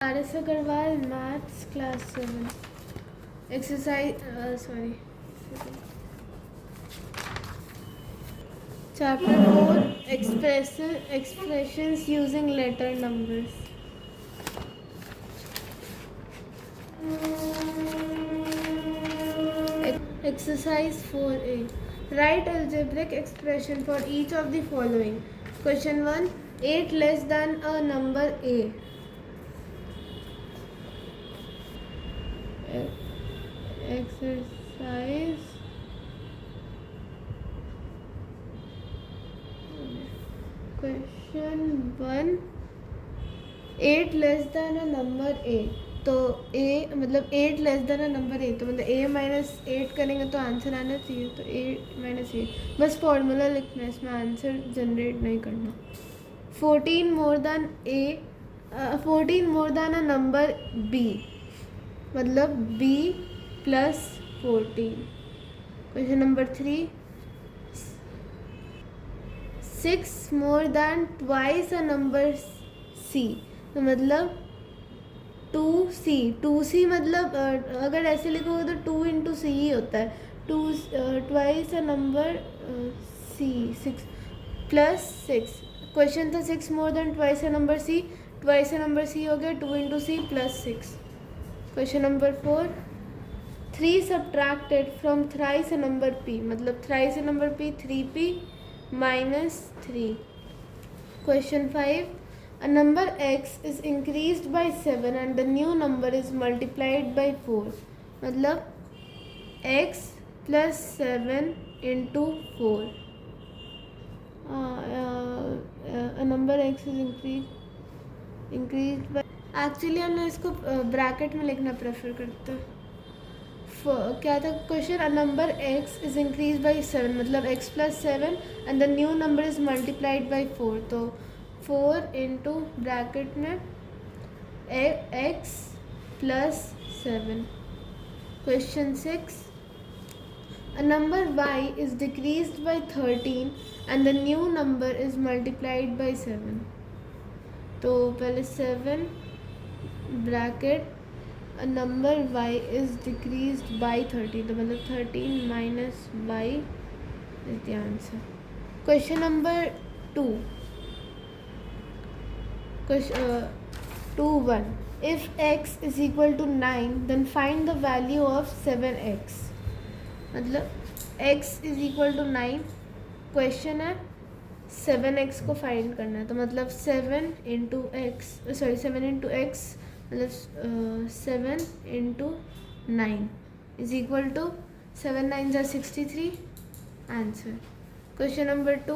RS Agarwal maths class 7 exercise chapter 4 expressions using letter numbers. Exercise 4a. Write algebraic expression for each of the following. Question 1. 8 less than a number a. Exercise question 1. 8 less than a number A. तो ए मतलब 8 less than a number A, तो मतलब ए minus 8 करेंगे तो answer आना चाहिए. तो ए minus 8 बस फॉर्मूला लिखना है, इसमें आंसर जनरेट नहीं करना. 14 more than a 14 more than a number B, मतलब B plus 14. Question number 3. 6 more than twice a number C, तो मतलब 2c मतलब अगर ऐसे लिखोगे तो 2 इंटू सी ही होता है. 2 twice a number C 6 plus 6. Question था 6 more than twice a number C, twice a number C हो गया 2 into C plus 6. Question number 4. 3 subtracted from thrice a number P, मतलब thrice a number P 3p minus 3. Question 5. A number x is increased by 7 and the new number is multiplied by 4. मतलब x plus 7 into 4. A number x is increased by. Actually हम इसको bracket में लिखना prefer करते हैं. क्या था question? A number x is increase by 7, मतलब x plus 7 and the new number is multiplied by 4. तो 4 इंटू ब्रैकेट में x plus 7. Question 6. A number y is decreased by 13 and the new number is multiplied by 7. तो पहले 7 bracket a number y is decreased by 13, तो मतलब 13 minus y is the answer. Question number 2. Question 2(1). If x is equal to 9 then find the value of 7x. मतलब x is equal to 9, question है 7x को find करना है. तो मतलब 7 into x, sorry 7 into x मतलब 7 into 9 is equal to 7 9 ज़ा 63. Answer. Question number 2.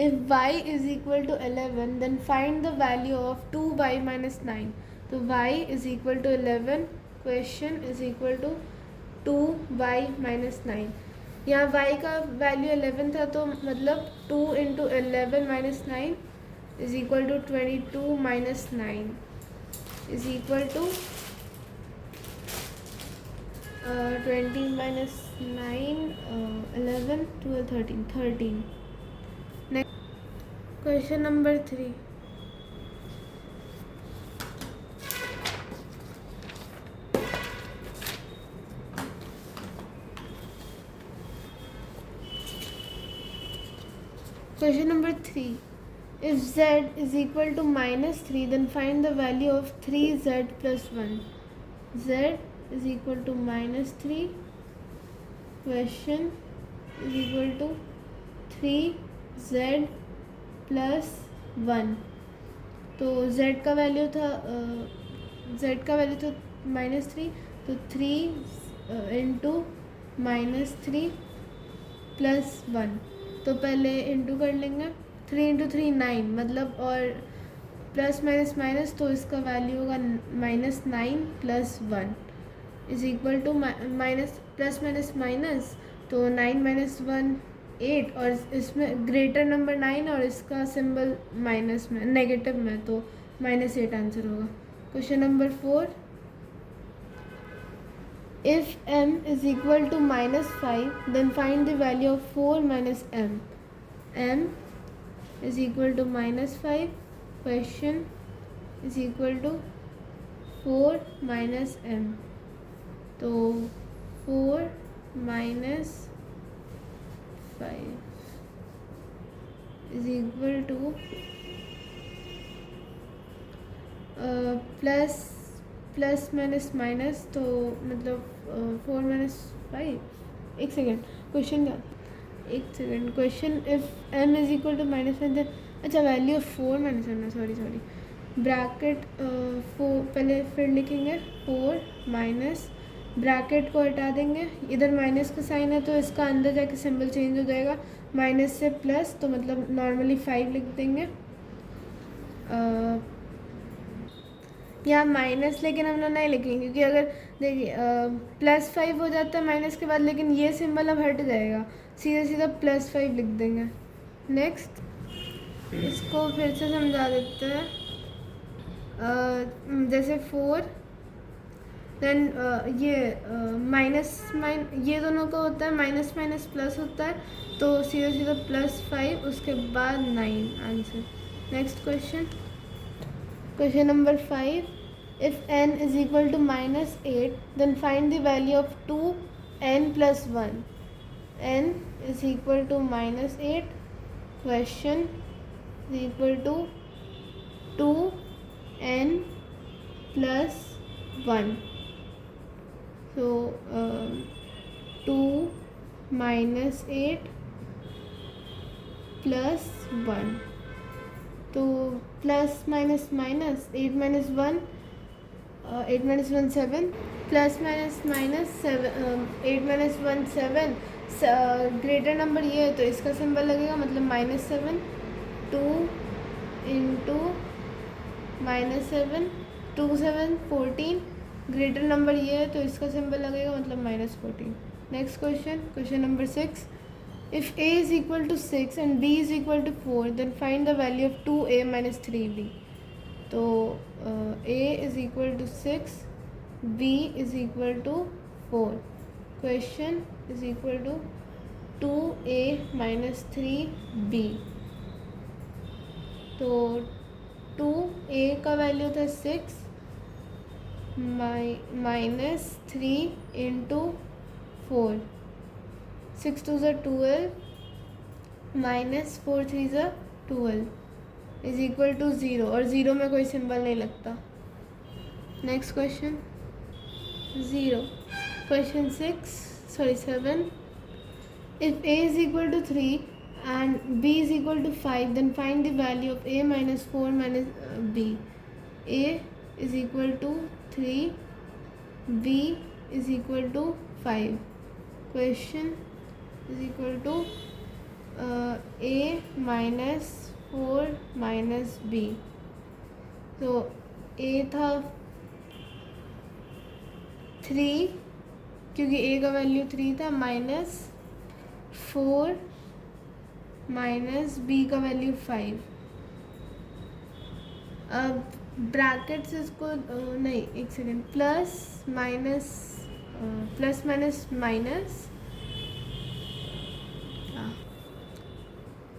If y is equal to 11 then find the value of 2y minus 9. तो y is equal to 11, question is equal to 2y minus 9. यहाँ y का value 11 था, तो मतलब 2 into 11 minus 9 is equal to 22 minus 9 is equal to 20 minus 9 11 12 13. Next question number 3. Question number 3. If z is equal to minus 3 then find the value of 3z plus 1. z is equal to minus 3, question is equal to 3z plus 1. तो z का value था minus 3, तो 3 into minus 3 plus 1. तो पहले into कर लेंगे. 3 into 3 9, मतलब और प्लस माइनस माइनस, तो इसका वैल्यू होगा minus 9 plus 1 is equal to minus plus minus minus, तो 9 माइनस 1 8, और इसमें ग्रेटर नंबर 9 और इसका सिंबल माइनस में नेगेटिव में, तो माइनस 8 आंसर होगा. Question number 4. If m is equal to minus 5 then find the value of 4 minus m. m is equal to -5, question is equal to 4 minus m, तो 4 minus 5 is equal to plus minus minus, तो मतलब 4 minus 5। एक second, question क्या, एक second, question if m is equal to -5 then, अच्छा value of 4 minus m, sorry bracket 4 पहले, फिर लिखेंगे 4 माइनस, ब्रैकेट को हटा देंगे, इधर माइनस का साइन है तो इसका अंदर जाके सिंबल चेंज हो जाएगा, माइनस से प्लस, तो मतलब नॉर्मली 5 लिख देंगे। यहाँ माइनस लेकिन हम लोग नहीं लिखेंगे, क्योंकि अगर देखिए +5 हो जाता है माइनस के बाद, लेकिन ये सिंबल अब हट जाएगा, सीधा सीधा +5 लिख देंगे। नेक्स्ट, इसको फिर से समझा देते हैं। जैसे 4 देन ये ये दोनों का होता है माइनस माइनस प्लस होता है, तो सीधा सीधा +5, उसके बाद 9 answer. Next question, question number 5, if n is equal to -8 then find the value of 2n plus 1। n is equal to -8, question is equal to 2n plus 1, so 2 minus 8 plus 1, तो plus minus minus 8 minus 1, 8 minus 1 7, plus minus minus 8 minus 1 7, greater number ये है तो इसका symbol लगेगा, मतलब -7, 2 into -7, 2 7 14, greater number ये है तो इसका सिंबल लगेगा, मतलब -14। Next question, question number 6, if a is equal to 6 and b is equal to 4 then find the value of 2a minus 3b। तो a is equal to 6, b is equal to 4, question is equal to 2a minus 3b। तो 2a का value था 6 minus 3 into 4, 6 2 ज़ा 12 minus 4 3 ज़ा 12 is equal to 0, और 0 में कोई symbol नहीं लगता। Next question 0, question 7, if a is equal to 3 and b is equal to 5 then find the value of a minus 4 minus b। a is equal to 3, b is equal to 5, question is equal to a minus 4 minus b। तो a था 3, क्योंकि a का value 3 था, -4 minus B का value 5। अब bracket से इसको नहीं, एक second, plus minus minus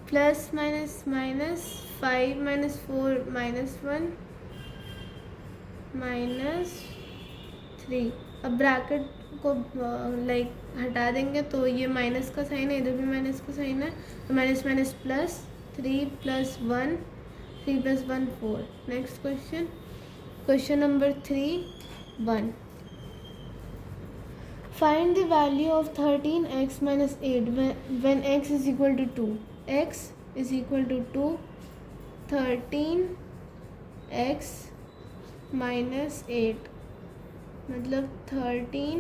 plus minus minus 5 minus 4 -1 -3। अब ब्रैकेट को लाइक हटा देंगे तो ये माइनस का साइन है, इधर भी माइनस का साइन है, तो minus minus plus, 3 + 1, 3 + 1 4। Next question, question number 3 1, find the value of 13x - 8 when x is equal to 2। x is equal to 2, 13x - 8, मतलब 13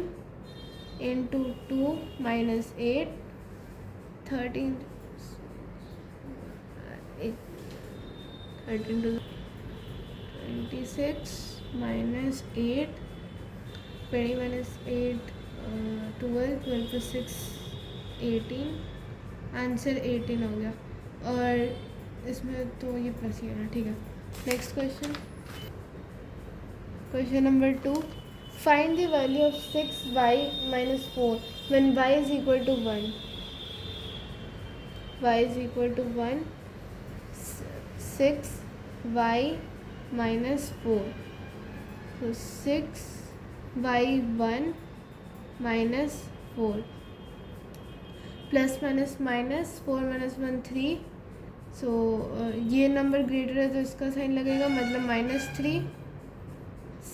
into 2 minus 8, 13 two 26 minus 8, 20 minus 8 12, 12 + 6 18, answer 18 हो गया, और इसमें तो ये प्लस ही है ना, ठीक है। Next question, question number 2, find the value of 6y - 4 when y is equal to 1। y is equal to 1, 6y-4, तो 6y1 -4 प्लस माइनस माइनस 4 - 1 3, सो ये नंबर ग्रेटर है तो इसका साइन लगेगा, मतलब -3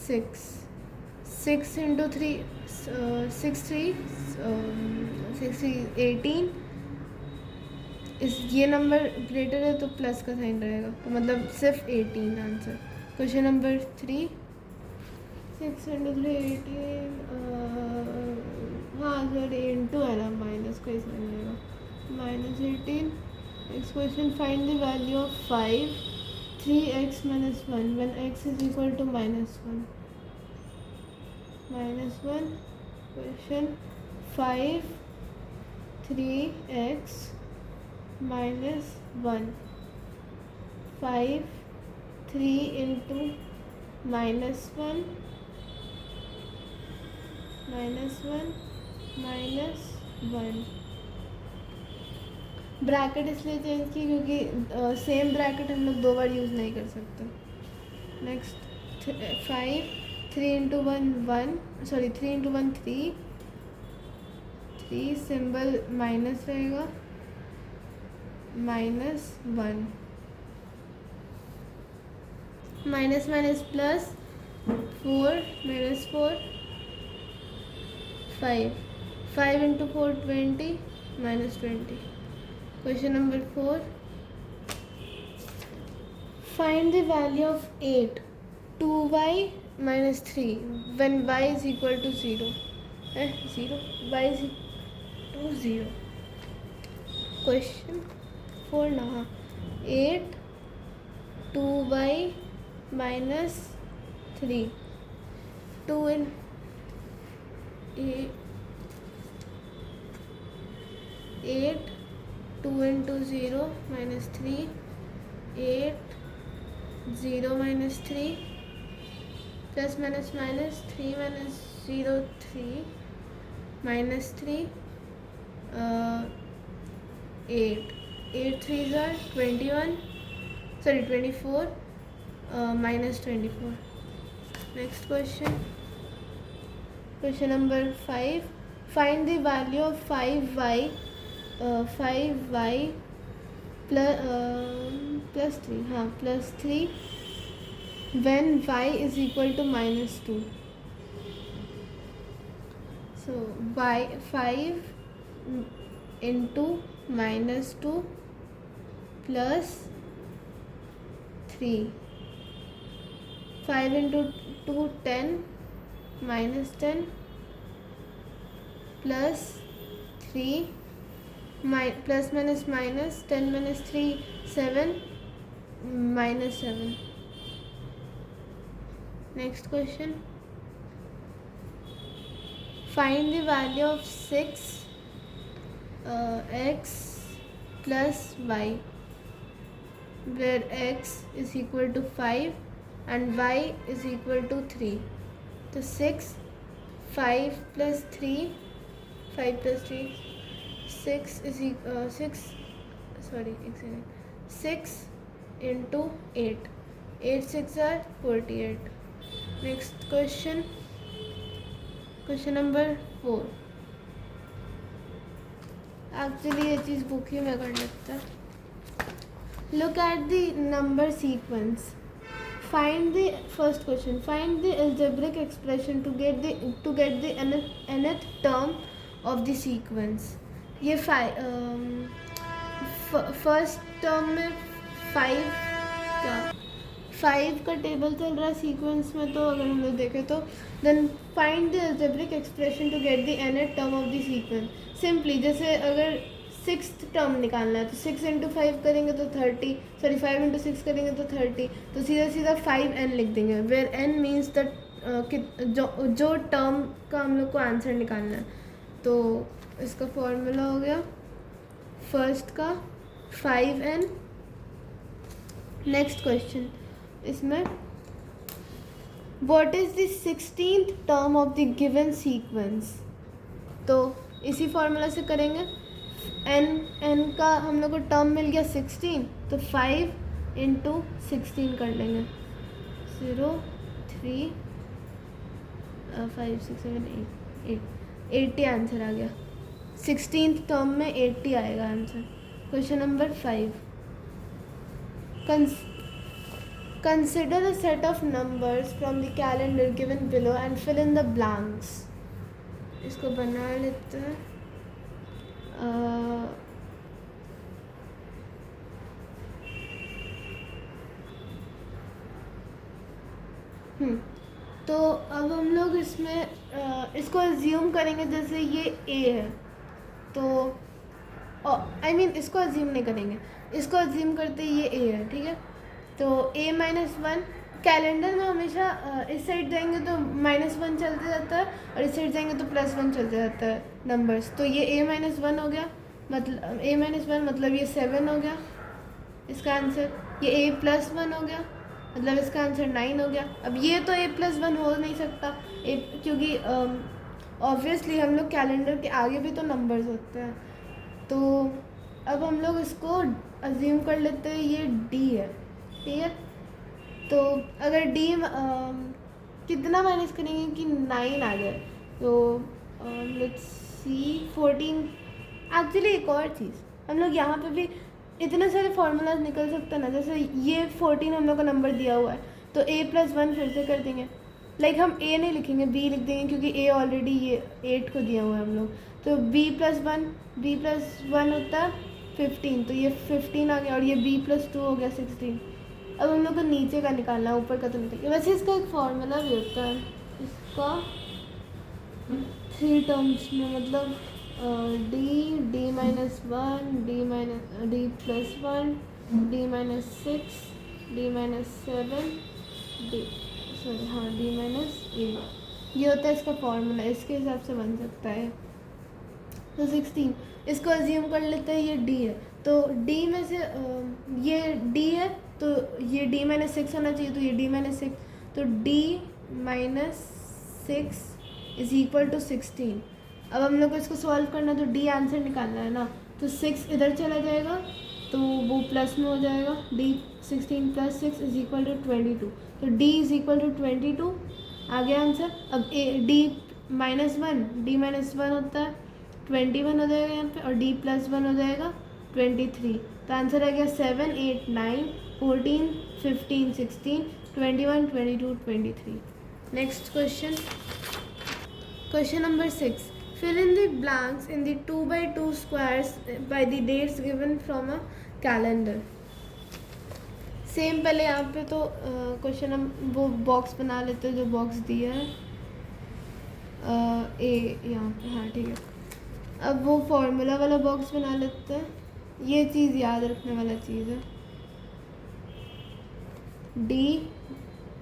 6 6 इंटू 3 6 3 18, इस ये नंबर ग्रेटर है तो प्लस का साइन रहेगा, तो मतलब सिर्फ 18 आंसर। क्वेश्चन नंबर 3, 6 इंटू 3 18, हाँ सर इंटू है ना, माइनस का ही साइन रहेगा, -18। Next question, find the value of 5 3x - 1 when x is equal to -1। Question 5 3x - 1, 5 3 into -1 -1 bracket इसलिए चेंज की क्योंकि सेम ब्रैकेट हम लोग 2 बार यूज़ नहीं कर सकते। Next 5 3 into 1 1, sorry 3 into 1 3, symbol minus रहेगा, -1 minus minus plus 4 -4 5 into 4 20 -20। Question number 4, find the value of 8 2y - 3 when y is equal to 0 0 y is equal to 0। Question 4 ना, 8 2y - 3 2 in 8 2 into 0 -3 8 0 -3 plus minus minus 3 minus 0 3 minus 3 8 3s are 21, sorry 24 minus 24। next question number 5, find the value of 5y plus 3 plus 3 when y is equal to -2। so y 5 into -2 plus 3, 5 into 2 10 -10 plus 3 plus minus minus 10 minus 3 7 -7। next question, find the value of 6 x plus y where x is equal to 5 and y is equal to 3। तो 6 5 plus 3 5 plus 3 6 is 6 into 8 8 6 are 48। next question number 4, actually ये चीज़ book ही में कर लेता। look at the number sequence, find the first question, find the algebraic expression to get the nth term of the sequence। ये first term में 5 का table चल रहा है सीक्वेंस में, तो अगर हम लोग देखें तो then find the algebraic expression to get the nth term of the sequence. Simply जैसे अगर 6th टर्म निकालना है तो 6 into 5 करेंगे तो 30, सॉरी 5 into 6 करेंगे तो 30, तो सीधा 5n लिख देंगे, वेयर n मीन्स द जो टर्म का हम लोग को आंसर निकालना है। तो इसका फॉर्मूला हो गया फर्स्ट का 5n। नेक्स्ट क्वेश्चन, इसमें what is the 16th term of the given sequence. तो इसी फॉर्मूला से करेंगे, n का हम लोग को टर्म मिल गया 16, तो 5 इंटू 16 कर लेंगे। 0 3 5 6 7 8 80 आंसर आ गया। 16th टर्म में 80 आएगा answer. Question number 5, consider a set of numbers from the calendar given below and fill in the blanks। इसको बना लेते हैं। तो अब हम लोग इसमें इसको अज्यूम करेंगे जैसे ये ए है, तो आई मीन इसको अज्यूम नहीं करेंगे, इसको अज्यूम करते ये ए है, ठीक है। तो a-1 कैलेंडर में हमेशा इस साइड जाएंगे तो -1 चलते जाता है और इस साइड जाएंगे तो +1 चलते जाता है नंबर्स। तो ये a-1 हो गया, मतलब a-1 मतलब ये 7 हो गया इसका आंसर। ये a+1 हो गया मतलब इसका आंसर 9 हो गया। अब ये तो a+1 हो नहीं सकता क्योंकि ऑब्वियसली हम लोग कैलेंडर के आगे भी तो नंबर्स होते हैं। तो अब हम लोग इसको अज्यूम कर लेते हैं ये d है, ठीक है। तो अगर d कितना माइनस करेंगे कि 9 आ जाए, तो लेट्स सी 14। एक्चुअली एक और चीज़, हम लोग यहाँ पे भी इतने सारे फार्मूलाज निकल सकते हैं ना, जैसे ये 14 हम लोग का नंबर दिया हुआ है तो a+1 फिर से कर देंगे। लाइक हम a नहीं लिखेंगे b लिख देंगे क्योंकि a ऑलरेडी ये 8 को दिया हुआ है हम लोग। तो b+1 होता है 15, तो ये 15 आ गया और ये b+2 हो गया 16। अब हम लोग को नीचे का निकालना है, ऊपर का तो निकल गया। वैसे इसका एक फार्मूला भी होता है इसका 3 टर्म्स में, मतलब d -1 d +1 d -6 d -7 d -8, ये होता है इसका फार्मूला। इसके हिसाब से बन सकता है। तो 16 इसको अज्यूम कर लेते हैं ये d है, तो d में से ये d है तो ये d -6 होना चाहिए, तो ये d -6, तो d -6 = 16। अब हम लोग को इसको सॉल्व करना है तो d आंसर निकालना है ना, तो 6 इधर चला जाएगा तो वो प्लस में हो जाएगा। d 16 + 6 = 22, तो d = 22 आ गया आंसर। अब d -1 होता है 21 हो जाएगा यहाँ पे, और d +1 हो जाएगा 23। तो आंसर आ गया 7 8 9 14 15 16 21 22 23। Next question, question number 6, fill in the blanks in the 2x2 squares by the dates given from a calendar। Same पहले यहाँ पे तो क्वेश्चन हम वो बॉक्स बना लेते हैं जो बॉक्स दिया है ए यहाँ पे, हाँ ठीक है। अब वो फॉर्मूला वाला बॉक्स बना लेते हैं। ये चीज़ याद रखने वाला चीज़ है, d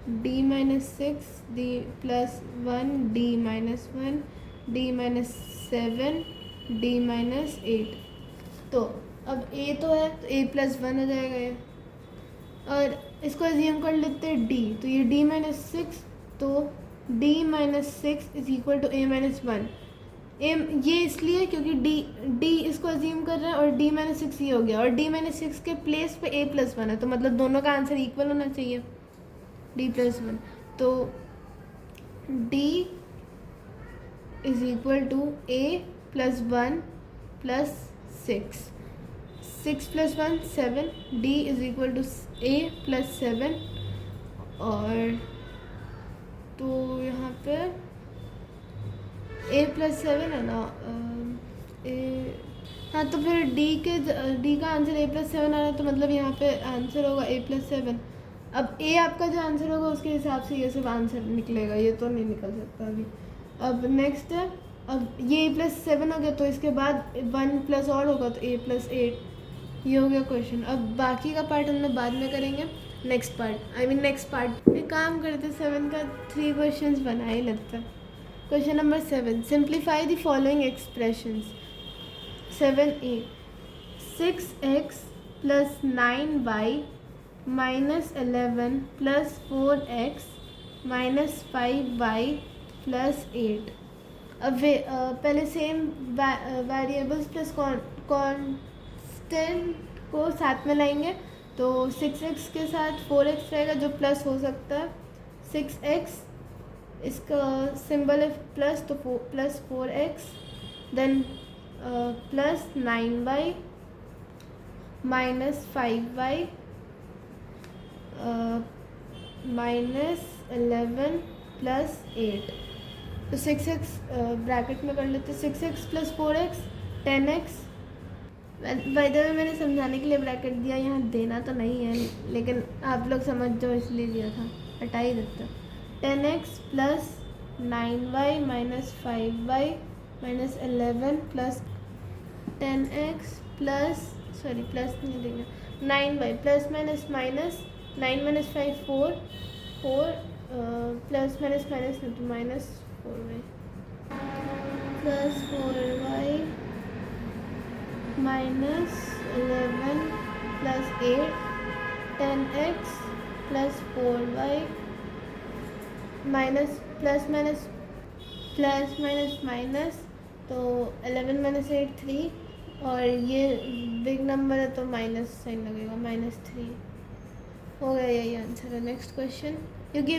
-6 d +1 d -1 d -7 d -8। तो अब a तो है तो a+1 हो जाएगा ये, और इसको अज्यूम कर लेते हैं d, तो ये d -6, तो d -6 = a-1। ये इसलिए क्योंकि d इसको अज्यूम कर रहा है और d -6 ये हो गया, और d -6 के प्लेस पे a+1 है, तो मतलब दोनों का आंसर इक्वल होना चाहिए d +1। तो d = a+1 + 6, 6 + 1 7, d = a + 7, और तो यहाँ पे a+7 है ना, हाँ तो फिर d का आंसर a+7 आ रहा है, तो मतलब यहाँ पे आंसर होगा a+7। अब a आपका जो आंसर होगा उसके हिसाब से ये सब आंसर निकलेगा, ये तो नहीं निकल सकता अभी। अब नेक्स्ट है, अब ये a+7 हो गया, तो इसके बाद 1 प्लस और होगा तो a+8, ये हो गया क्वेश्चन। अब बाकी का पार्ट हम लोग बाद में करेंगे, नेक्स्ट पार्ट में काम करते 7 का 3 क्वेश्चंस बना ही लगता है। Question number 7, simplify the following expressions. 7a 6x + 9y - 11 + 4x - 5y + 8। अब पहले सेम वेरिएबल्स प्लस कांस्टेंट को साथ में लाएंगे, तो तो 6x के साथ 4x रहेगा जो प्लस हो सकता है। 6x इसका सिंबल है प्लस, तो plus 4x, then plus 9y minus 5y minus 11 plus 8। तो 6x ब्रैकेट में कर लेते, 6x plus 4x 10x। By the way मैंने समझाने के लिए ब्रैकेट दिया, यहाँ देना तो नहीं है लेकिन आप लोग समझ जाओ इसलिए दिया था, हटा ही देते। 10x plus 9y minus 5y minus 11 plus 10x plus plus नहीं देंगे 9y plus minus minus 9 minus 5 4 plus minus minus तो minus 4y plus 4y minus 11 plus 8 10x plus 4y minus plus minus minus तो 11 minus 8 3, और ये big number है तो minus sign लगेगा, -3 हो गया, यही आंसर है। नेक्स्ट क्वेश्चन, क्योंकि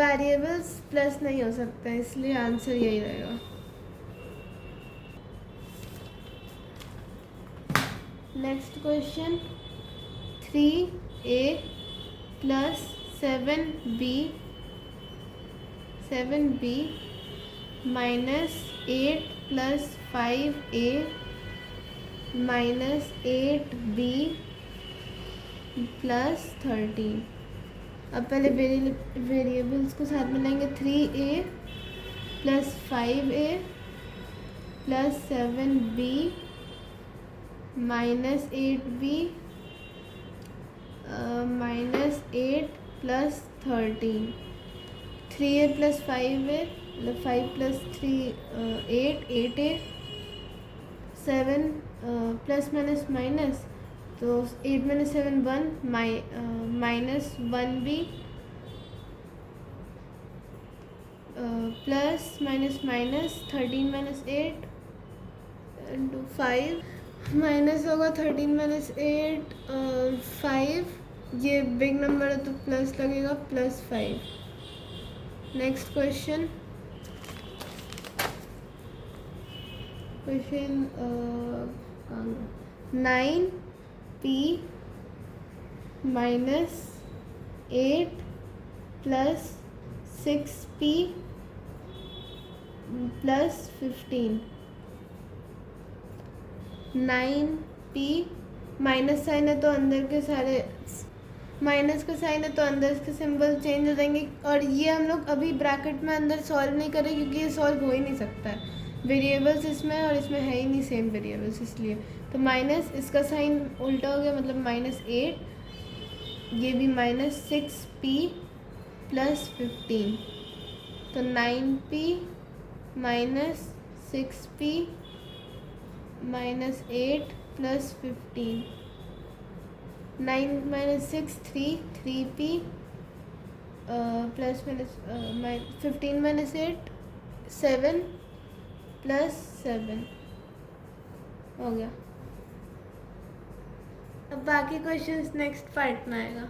वेरिएबल्स प्लस नहीं हो सकते इसलिए आंसर यही रहेगा। Next question, 3a plus 7b minus 8 plus 5a minus 8b plus 13। अब पहले वेरिएबल्स को साथ में लाएंगे, 3a plus 5a plus 7b minus 8b minus 8 plus 13। 3a plus 5a मतलब 5 plus 3 8a 7 plus minus minus तो 8 minus 7 1 minus 1b plus minus minus 13 minus 8 into 5 minus होगा 13 minus 8 5, ये बिग नंबर है तो प्लस लगेगा plus 5। Next question 9p minus 8 plus 6p plus 15। 9p minus sign है तो अंदर के सारे माइनस का साइन है तो अंदर के सिंबल चेंज हो जाएंगे, और ये हम लोग अभी ब्रैकेट में अंदर सॉल्व नहीं करें क्योंकि ये सॉल्व हो ही नहीं सकता है, वेरिएबल्स इसमें और इसमें है ही नहीं सेम वेरिएबल्स, इसलिए तो माइनस इसका साइन उल्टा हो गया मतलब -8, ये भी -6p प्लस 15, तो 9p minus 6p minus 8 plus 15। 9 minus 6 3p plus minus 15 minus 8 7 plus 7 हो गया। अब बाकी क्वेश्चंस नेक्स्ट पार्ट में आएगा।